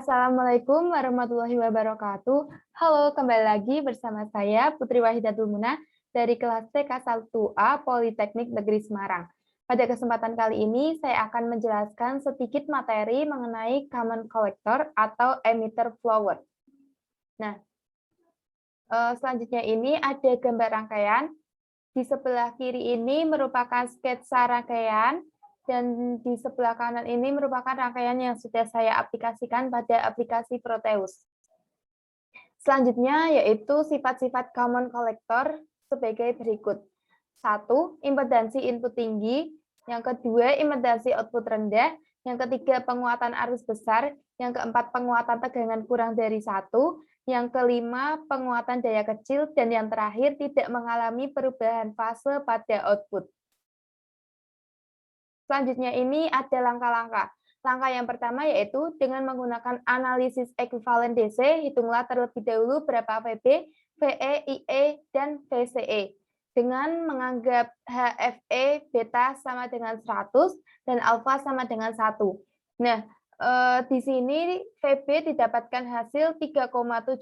Assalamualaikum warahmatullahi wabarakatuh. Halo, kembali lagi bersama saya Putri Wahidatul Munah dari kelas TK1A Politeknik Negeri Semarang. Pada kesempatan kali ini, saya akan menjelaskan sedikit materi mengenai common collector atau emitter flower. Nah, selanjutnya ini ada gambar rangkaian. Di sebelah kiri ini merupakan sketsa rangkaian, dan di sebelah kanan ini merupakan rangkaian yang sudah saya aplikasikan pada aplikasi Proteus. Selanjutnya yaitu sifat-sifat common collector sebagai berikut. 1. Impedansi input tinggi. Yang kedua, impedansi output rendah. Yang ketiga, penguatan arus besar. Yang keempat, penguatan tegangan kurang dari 1. Yang kelima, penguatan daya kecil. Dan yang terakhir, tidak mengalami perubahan fase pada output. Selanjutnya ini ada langkah-langkah. Langkah yang pertama yaitu dengan menggunakan analisis ekuivalen DC, hitunglah terlebih dahulu berapa VB, VE, IE, dan VCE. Dengan menganggap HFE beta sama dengan 100 dan alfa sama dengan 1. Nah, di sini VB didapatkan hasil 3,75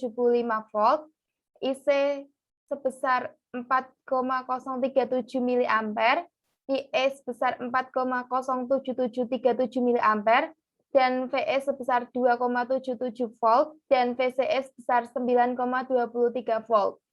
volt, IC sebesar 4,037 mA, IE sebesar 4,07737 mA, dan VE sebesar 2,77 volt, dan VCE sebesar 9,23 volt.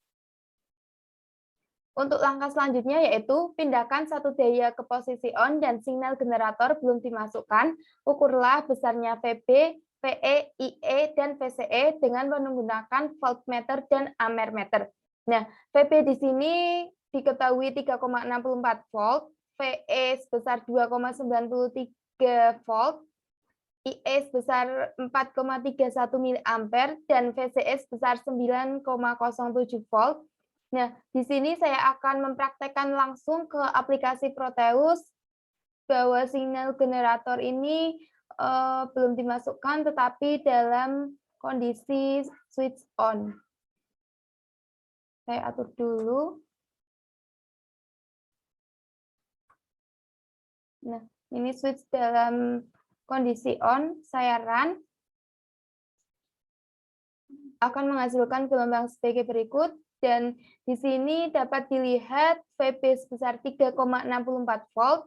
Untuk langkah selanjutnya yaitu pindahkan satu daya ke posisi on dan sinyal generator belum dimasukkan, ukurlah besarnya VB, VE, IE, dan VCE dengan menggunakan voltmeter dan ampermeter. Nah, VB di sini diketahui 3,64 volt, VE sebesar 2,93 volt, IE sebesar 4,31 mA, dan VCE sebesar 9,07 volt. Nah, di sini saya akan mempraktekkan langsung ke aplikasi Proteus bahwa sinyal generator ini belum dimasukkan, tetapi dalam kondisi switch on. Saya atur dulu. Nah, ini switch dalam kondisi on, saya run. Akan menghasilkan gelombang sebagai berikut, dan di sini dapat dilihat VB sebesar 3,64 volt,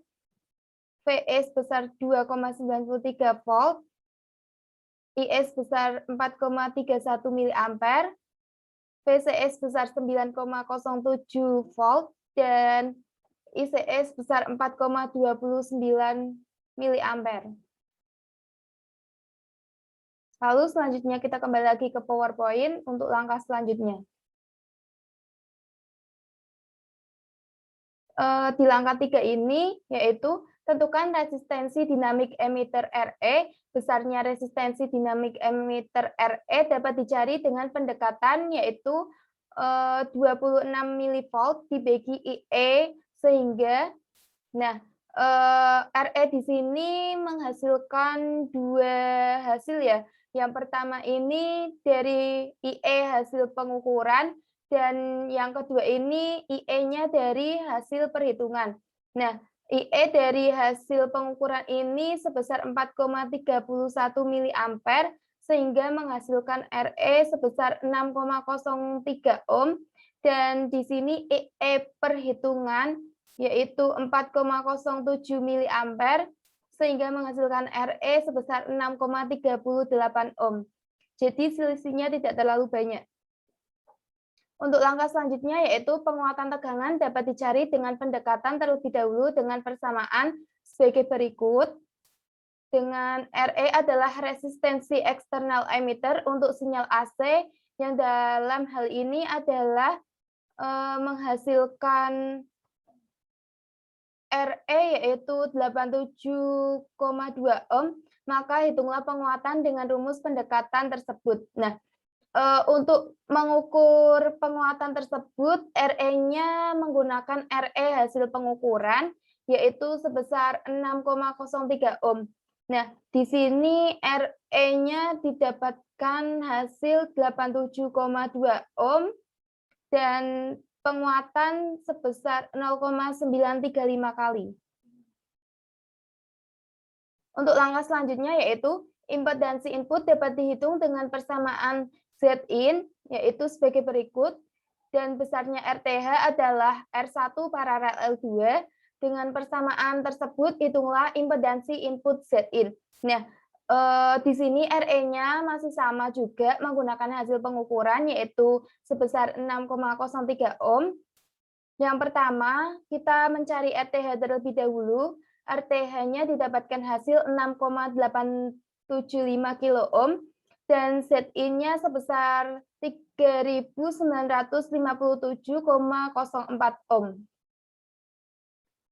VE sebesar 2,93 volt, IE sebesar 4,31 mA, VCE sebesar 9,07 volt, dan ICE sebesar 4,29 mA. Lalu selanjutnya kita kembali lagi ke PowerPoint untuk langkah selanjutnya. Di langkah 3 ini yaitu tentukan resistensi dinamik emitter RE. Besarnya resistensi dinamik emitter RE dapat dicari dengan pendekatan yaitu 26 mV dibagi IE sehingga RE di sini menghasilkan dua hasil ya. Yang pertama ini dari IE hasil pengukuran, dan yang kedua ini IE-nya dari hasil perhitungan. Nah, IE dari hasil pengukuran ini sebesar 4,31 mA sehingga menghasilkan RE sebesar 6,03 ohm, dan di sini IE perhitungan yaitu 4,07 mA sehingga menghasilkan RE sebesar 6,38 ohm. Jadi selisihnya tidak terlalu banyak. Untuk langkah selanjutnya yaitu penguatan tegangan dapat dicari dengan pendekatan terlebih dahulu dengan persamaan sebagai berikut. Dengan RE adalah resistensi eksternal emitter untuk sinyal AC yang dalam hal ini adalah menghasilkan RE yaitu 87,2 ohm, maka hitunglah penguatan dengan rumus pendekatan tersebut. Nah, untuk mengukur penguatan tersebut, RE-nya menggunakan RE hasil pengukuran, yaitu sebesar 6,03 ohm. Nah, di sini RE-nya didapatkan hasil 87,2 ohm, dan penguatan sebesar 0,935 kali. Untuk langkah selanjutnya yaitu Impedansi input dapat dihitung dengan persamaan Zin, yaitu sebagai berikut, dan besarnya RTH adalah R1 paralel L2. Dengan persamaan tersebut, hitunglah impedansi input Zin. Nah, di sini RE-nya masih sama juga menggunakan hasil pengukuran, yaitu sebesar 6,03 ohm. Yang pertama, kita mencari RTH terlebih dahulu. RTH-nya didapatkan hasil 6,875 kilo ohm dan Zin-nya sebesar 3.957,04 ohm.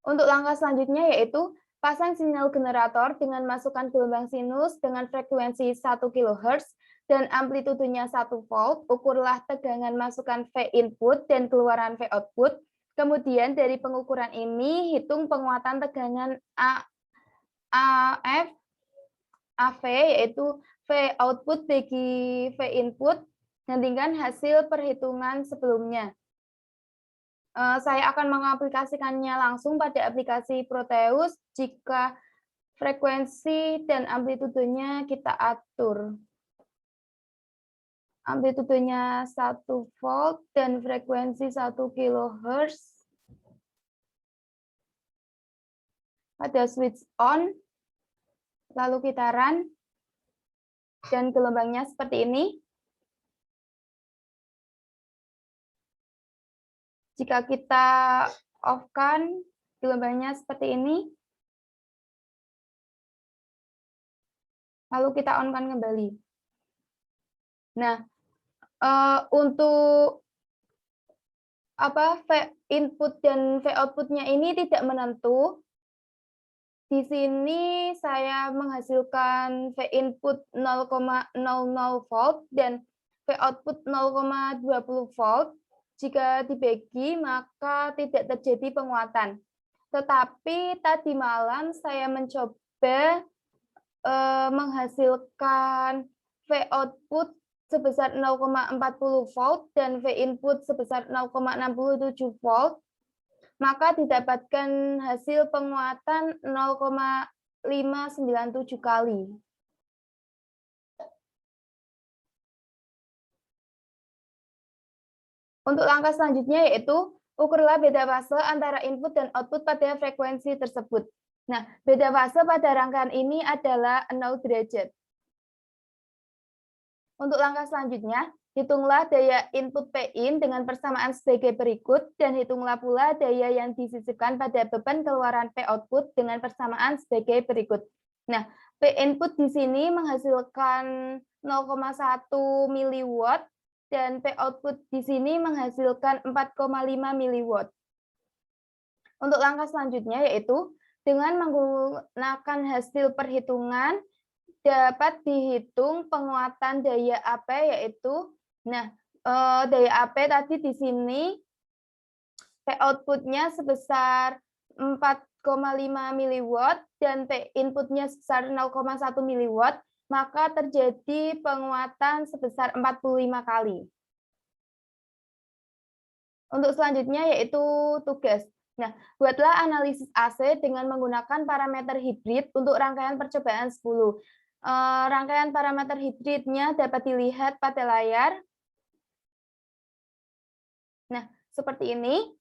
Untuk langkah selanjutnya yaitu pasang sinyal generator dengan masukkan gelombang sinus dengan frekuensi 1 kHz dan amplitudenya 1 volt. Ukurlah tegangan masukan V input dan keluaran V output. Kemudian dari pengukuran ini hitung penguatan tegangan AF AV, yaitu V output bagi V input, bandingkan hasil perhitungan sebelumnya. Saya akan mengaplikasikannya langsung pada aplikasi Proteus jika frekuensi dan amplitudenya kita atur. Amplitudenya 1 volt dan frekuensi 1 kHz. Pada switch on, lalu kita run, dan gelombangnya seperti ini. Jika kita off-kan, gelombangnya seperti ini. Lalu kita on-kan kembali. Nah, untuk V input dan V output-nya ini tidak menentu. Di sini saya menghasilkan V input 0,00 volt dan V output 0,20 volt. Jika dibagi, maka tidak terjadi penguatan. Tetapi tadi malam saya mencoba menghasilkan V output sebesar 0,40 volt dan V input sebesar 0,67 volt, maka didapatkan hasil penguatan 0,597 kali. Untuk langkah selanjutnya yaitu ukurlah beda fase antara input dan output pada frekuensi tersebut. Nah, beda fase pada rangkaian ini adalah 0 derajat. Untuk langkah selanjutnya, hitunglah daya input Pin dengan persamaan sebagai berikut, dan hitunglah pula daya yang disisipkan pada beban keluaran P output dengan persamaan sebagai berikut. Nah, P input di sini menghasilkan 0,1 miliwatt, dan P output di sini menghasilkan 4,5 miliwatt. Untuk langkah selanjutnya yaitu dengan menggunakan hasil perhitungan dapat dihitung penguatan daya AP, yaitu daya AP tadi di sini P output-nya sebesar 4,5 miliwatt dan P input-nya sebesar 0,1 miliwatt, maka terjadi penguatan sebesar 45 kali. Untuk selanjutnya yaitu tugas. Nah, buatlah analisis AC dengan menggunakan parameter hibrid untuk rangkaian percobaan 10. Rangkaian parameter hibridnya dapat dilihat pada layar. Nah, seperti ini.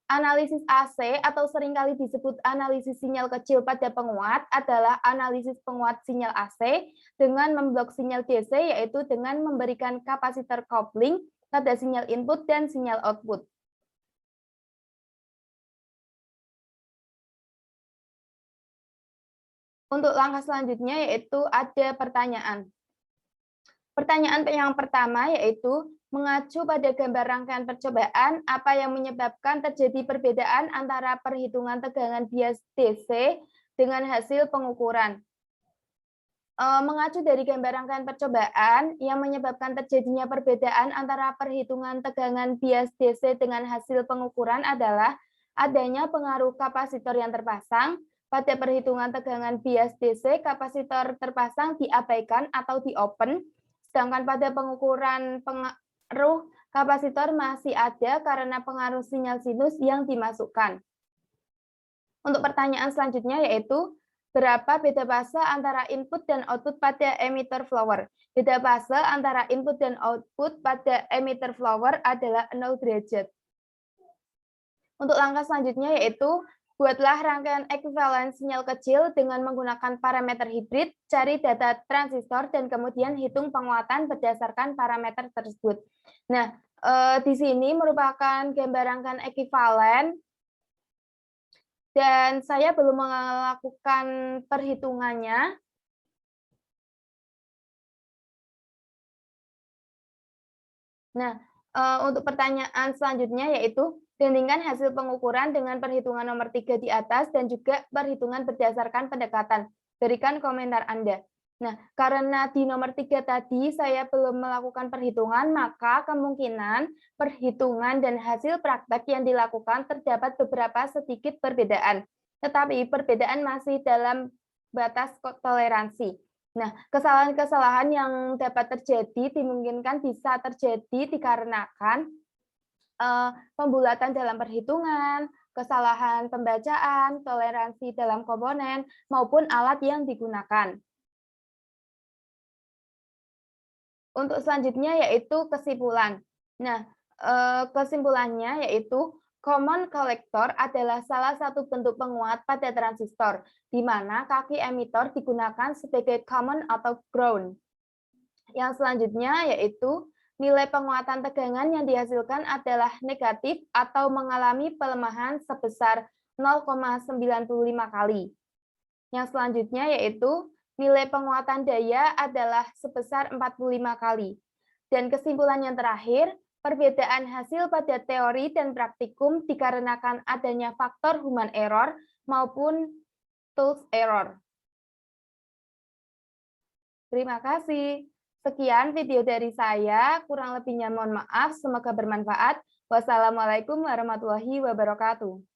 Analisis AC atau seringkali disebut analisis sinyal kecil pada penguat adalah analisis penguat sinyal AC dengan memblok sinyal DC, yaitu dengan memberikan kapasitor coupling pada sinyal input dan sinyal output. Untuk langkah selanjutnya yaitu ada pertanyaan. Pertanyaan yang pertama yaitu mengacu pada gambar rangkaian percobaan, apa yang menyebabkan terjadi perbedaan antara perhitungan tegangan bias DC dengan hasil pengukuran. Mengacu dari gambar rangkaian percobaan, yang menyebabkan terjadinya perbedaan antara perhitungan tegangan bias DC dengan hasil pengukuran adalah adanya pengaruh kapasitor yang terpasang. Pada perhitungan tegangan bias DC, kapasitor terpasang diabaikan atau di-open, sedangkan pada pengukuran pengaruh kapasitor masih ada karena pengaruh sinyal sinus yang dimasukkan. Untuk pertanyaan selanjutnya yaitu, Berapa beda fase antara input dan output pada emitter flower? Beda fase antara input dan output pada emitter flower adalah 0 derajat. Untuk langkah selanjutnya yaitu buatlah rangkaian ekuivalen sinyal kecil dengan menggunakan parameter hibrid, cari data transistor, dan kemudian hitung penguatan berdasarkan parameter tersebut. Nah, di sini merupakan gambar rangkaian ekuivalen, dan saya belum melakukan perhitungannya. Nah, untuk pertanyaan selanjutnya yaitu, bandingkan hasil pengukuran dengan perhitungan nomor 3 di atas dan juga perhitungan berdasarkan pendekatan. Berikan komentar Anda. Nah, karena di nomor 3 tadi saya belum melakukan perhitungan, maka kemungkinan perhitungan dan hasil praktek yang dilakukan terdapat beberapa sedikit perbedaan. Tetapi perbedaan masih dalam batas toleransi. Nah, kesalahan-kesalahan yang dapat terjadi dimungkinkan bisa terjadi dikarenakan pembulatan dalam perhitungan, kesalahan pembacaan, toleransi dalam komponen, maupun alat yang digunakan. Untuk selanjutnya yaitu kesimpulan. Nah, kesimpulannya yaitu common collector adalah salah satu bentuk penguat pada transistor, di mana kaki emitor digunakan sebagai common atau ground. Yang selanjutnya yaitu nilai penguatan tegangan yang dihasilkan adalah negatif atau mengalami pelemahan sebesar 0,95 kali. Yang selanjutnya yaitu nilai penguatan daya adalah sebesar 45 kali. Dan kesimpulan yang terakhir, perbedaan hasil pada teori dan praktikum dikarenakan adanya faktor human error maupun tools error. Terima kasih. Sekian video dari saya, kurang lebihnya mohon maaf, semoga bermanfaat. Wassalamualaikum warahmatullahi wabarakatuh.